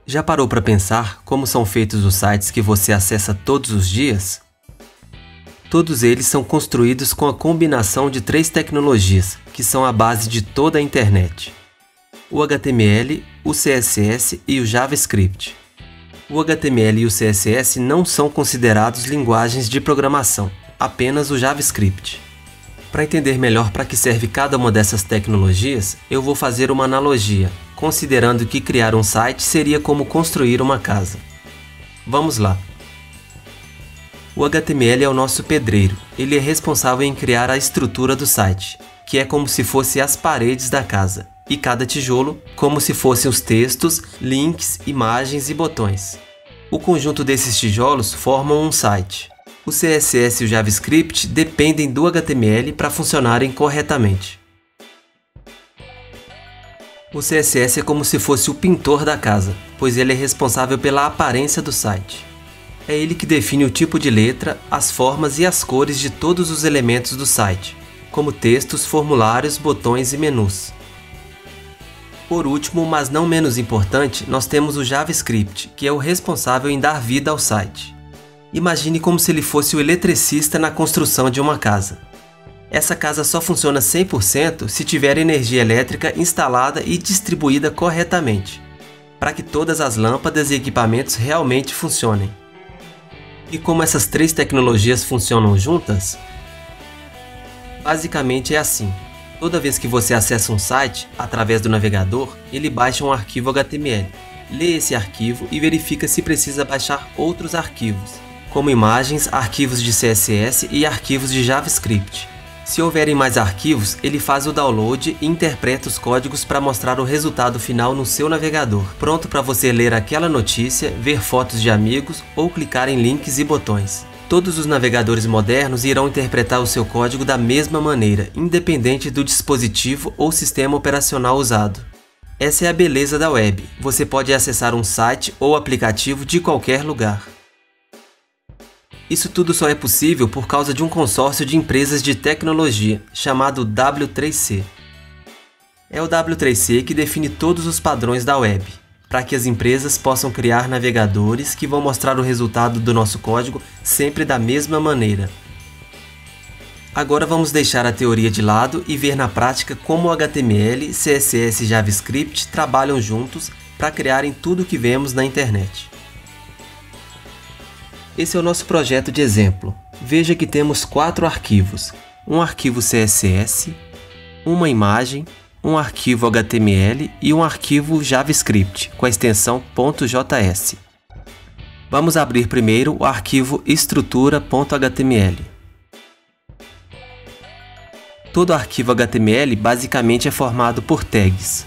Já parou para pensar como são feitos os sites que você acessa todos os dias? Todos eles são construídos com a combinação de 3 tecnologias, que são a base de toda a internet: o HTML, o CSS e o JavaScript. O HTML e o CSS não são considerados linguagens de programação, apenas o JavaScript. Para entender melhor para que serve cada uma dessas tecnologias, eu vou fazer uma analogia, considerando que criar um site seria como construir uma casa. Vamos lá! O HTML é o nosso pedreiro. Ele é responsável em criar a estrutura do site, que é como se fossem as paredes da casa, e cada tijolo como se fossem os textos, links, imagens e botões. O conjunto desses tijolos formam um site. O CSS e o JavaScript dependem do HTML para funcionarem corretamente. O CSS é como se fosse o pintor da casa, pois ele é responsável pela aparência do site. É ele que define o tipo de letra, as formas e as cores de todos os elementos do site, como textos, formulários, botões e menus. Por último, mas não menos importante, nós temos o JavaScript, que é o responsável em dar vida ao site. Imagine como se ele fosse o eletricista na construção de uma casa. Essa casa só funciona 100% se tiver energia elétrica instalada e distribuída corretamente, para que todas as lâmpadas e equipamentos realmente funcionem. E como essas 3 tecnologias funcionam juntas? Basicamente é assim. Toda vez que você acessa um site, através do navegador, ele baixa um arquivo HTML. Lê esse arquivo e verifica se precisa baixar outros arquivos, como imagens, arquivos de CSS e arquivos de JavaScript. Se houverem mais arquivos, ele faz o download e interpreta os códigos para mostrar o resultado final no seu navegador, pronto para você ler aquela notícia, ver fotos de amigos ou clicar em links e botões. Todos os navegadores modernos irão interpretar o seu código da mesma maneira, independente do dispositivo ou sistema operacional usado. Essa é a beleza da web. Você pode acessar um site ou aplicativo de qualquer lugar. Isso tudo só é possível por causa de um consórcio de empresas de tecnologia, chamado W3C. É o W3C que define todos os padrões da web, para que as empresas possam criar navegadores que vão mostrar o resultado do nosso código sempre da mesma maneira. Agora vamos deixar a teoria de lado e ver na prática como o HTML, CSS e JavaScript trabalham juntos para criarem tudo o que vemos na internet. Esse é o nosso projeto de exemplo. Veja que temos 4 arquivos: um arquivo CSS, uma imagem, um arquivo HTML e um arquivo JavaScript com a extensão .js. Vamos abrir primeiro o arquivo estrutura.html. Todo arquivo HTML basicamente é formado por tags.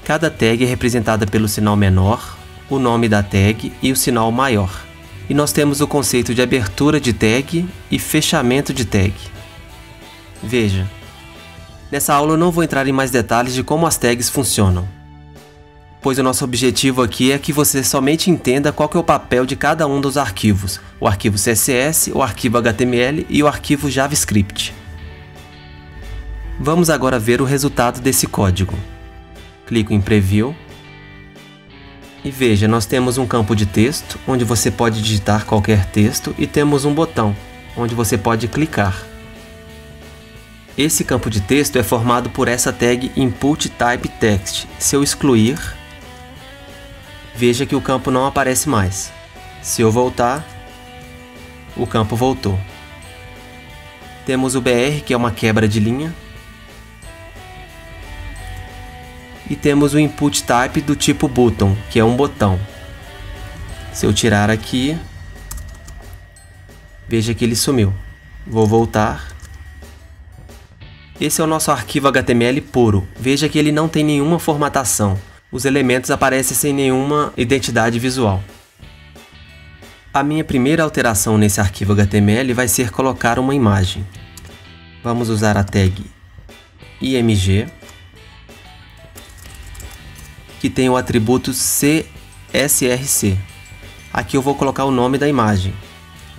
Cada tag é representada pelo sinal menor, o nome da tag e o sinal maior. E nós temos o conceito de abertura de tag e fechamento de tag. Veja, nessa aula eu não vou entrar em mais detalhes de como as tags funcionam, pois o nosso objetivo aqui é que você somente entenda qual que é o papel de cada um dos arquivos: o arquivo CSS, o arquivo HTML e o arquivo JavaScript. Vamos agora ver o resultado desse código. Clico em Preview. E veja, nós temos um campo de texto, onde você pode digitar qualquer texto, e temos um botão, onde você pode clicar. Esse campo de texto é formado por essa tag Input Type Text. Se eu excluir, veja que o campo não aparece mais. Se eu voltar, o campo voltou. Temos o BR, que é uma quebra de linha. E temos o input type do tipo button, que é um botão. Se eu tirar aqui, veja que ele sumiu. Vou voltar. Esse é o nosso arquivo HTML puro. Veja que ele não tem nenhuma formatação. Os elementos aparecem sem nenhuma identidade visual. A minha primeira alteração nesse arquivo HTML vai ser colocar uma imagem. Vamos usar a tag img, que tem o atributo CSRC. Aqui eu vou colocar o nome da imagem.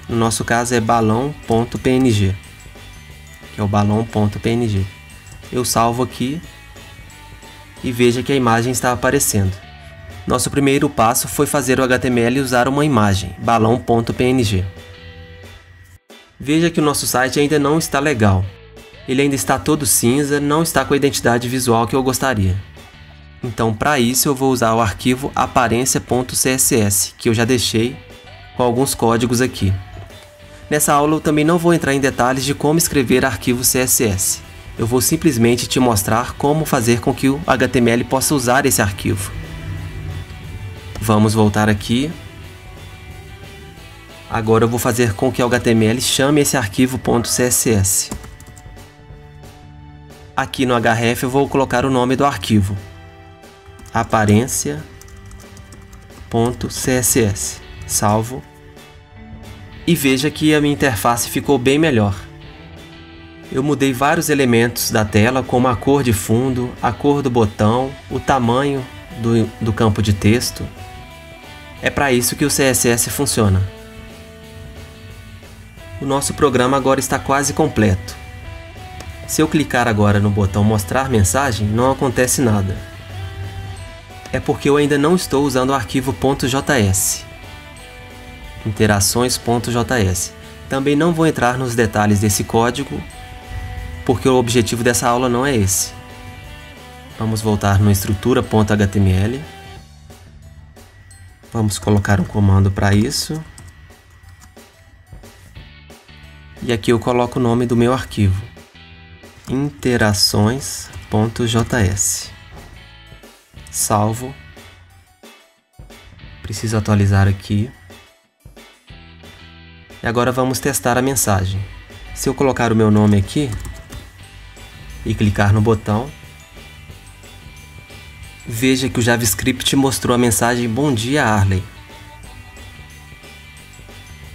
No nosso caso é balão.png, que é o balão.png. Eu salvo aqui e veja que a imagem está aparecendo. Nosso primeiro passo foi fazer o HTML e usar uma imagem, balão.png. Veja que o nosso site ainda não está legal. Ele ainda está todo cinza, não está com a identidade visual que eu gostaria. Então, para isso, eu vou usar o arquivo aparência.css, que eu já deixei com alguns códigos aqui. Nessa aula eu também não vou entrar em detalhes de como escrever arquivo CSS. Eu vou simplesmente te mostrar como fazer com que o HTML possa usar esse arquivo. Vamos voltar aqui. Agora eu vou fazer com que o HTML chame esse arquivo .css. Aqui no href eu vou colocar o nome do arquivo, aparência.css. Salvo. E veja que a minha interface ficou bem melhor. Eu mudei vários elementos da tela, como a cor de fundo, a cor do botão, o tamanho do campo de texto. É para isso que o CSS funciona. O nosso programa agora está quase completo. Se eu clicar agora no botão mostrar mensagem, não acontece nada. É porque eu ainda não estou usando o arquivo .js. Interações.js. Também não vou entrar nos detalhes desse código, porque o objetivo dessa aula não é esse. Vamos voltar no estrutura.html. Vamos colocar um comando para isso. E aqui eu coloco o nome do meu arquivo, interações.js. Salvo. Preciso atualizar aqui. E agora vamos testar a mensagem. Se eu colocar o meu nome aqui e clicar no botão, veja que o JavaScript mostrou a mensagem Bom dia, Arley.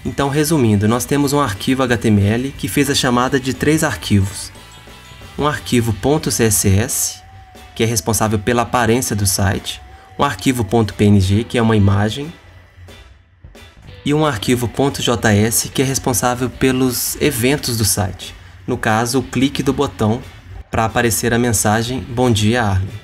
Então, resumindo, nós temos um arquivo HTML que fez a chamada de 3 arquivos. Um arquivo .css, que é responsável pela aparência do site, um arquivo .png, que é uma imagem, e um arquivo .js, que é responsável pelos eventos do site. No caso, o clique do botão para aparecer a mensagem Bom dia, Arley.